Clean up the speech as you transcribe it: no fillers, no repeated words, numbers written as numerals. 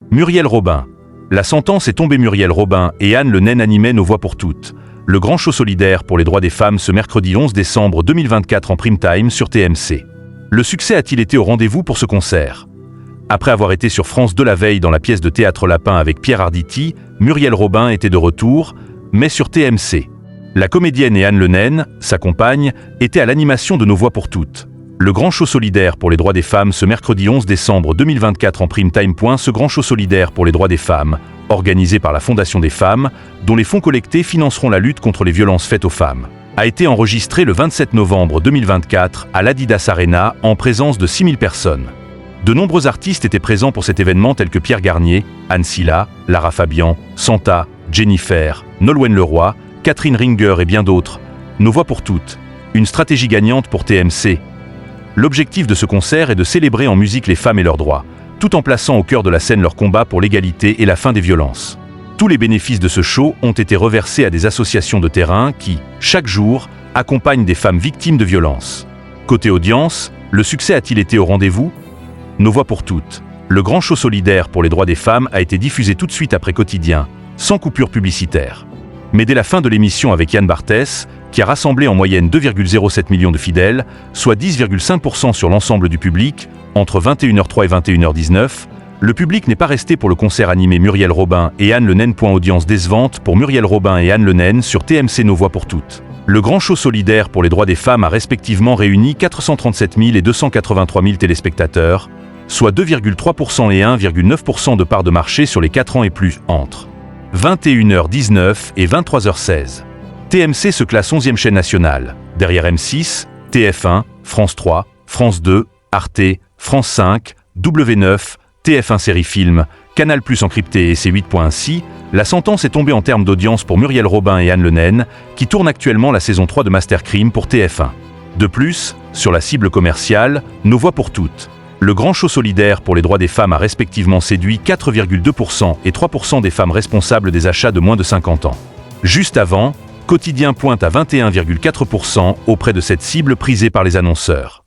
Muriel Robin. La sentence est tombée. Muriel Robin et Anne Le Naine animaient Nos Voix pour toutes. Le grand show solidaire pour les droits des femmes ce mercredi 11 décembre 2024 en prime time sur TMC. Le succès a-t-il été au rendez-vous pour ce concert? Après avoir été sur France 2 la veille dans la pièce de théâtre Lapin avec Pierre Arditi, Muriel Robin était de retour, mais sur TMC. La comédienne et Anne Le Naine, sa compagne, étaient à l'animation de Nos Voix pour toutes. Le grand show solidaire pour les droits des femmes ce mercredi 11 décembre 2024 en prime time. Ce grand show solidaire pour les droits des femmes, organisé par la Fondation des femmes, dont les fonds collectés financeront la lutte contre les violences faites aux femmes, a été enregistré le 27 novembre 2024 à l'Adidas Arena en présence de 6000 personnes. De nombreux artistes étaient présents pour cet événement tels que Pierre Garnier, Anne Silla, Lara Fabian, Santa, Jennifer, Nolwenn Leroy, Catherine Ringer et bien d'autres. Nos Voix pour toutes. Une stratégie gagnante pour TMC. L'objectif de ce concert est de célébrer en musique les femmes et leurs droits, tout en plaçant au cœur de la scène leur combat pour l'égalité et la fin des violences. Tous les bénéfices de ce show ont été reversés à des associations de terrain qui, chaque jour, accompagnent des femmes victimes de violences. Côté audience, le succès a-t-il été au rendez-vous? Nos Voix pour toutes. Le grand show solidaire pour les droits des femmes a été diffusé tout de suite après Quotidien, sans coupure publicitaire. Mais dès la fin de l'émission avec Yann Barthès, qui a rassemblé en moyenne 2,07 millions de fidèles, soit 10,5% sur l'ensemble du public, entre 21h03 et 21h19, le public n'est pas resté pour le concert animé Muriel Robin et Anne Le Naine. Audience décevante pour Muriel Robin et Anne Le Naine sur TMC. Nos Voix pour toutes. Le grand show solidaire pour les droits des femmes a respectivement réuni 437 000 et 283 000 téléspectateurs, soit 2,3% et 1,9% de part de marché sur les 4 ans et plus, entre 21h19 et 23h16. TMC se classe 11e chaîne nationale, derrière M6, TF1, France 3, France 2, Arte, France 5, W9, TF1 Série Film, Canal+ encrypté et C8. Ainsi, la sentence est tombée en termes d'audience pour Muriel Robin et Anne Le Naine, qui tournent actuellement la saison 3 de Master Crime pour TF1. De plus, sur la cible commerciale, Nos Voix pour toutes. Le grand show solidaire pour les droits des femmes a respectivement séduit 4,2% et 3% des femmes responsables des achats de moins de 50 ans. Juste avant, Quotidien pointe à 21,4% auprès de cette cible prisée par les annonceurs.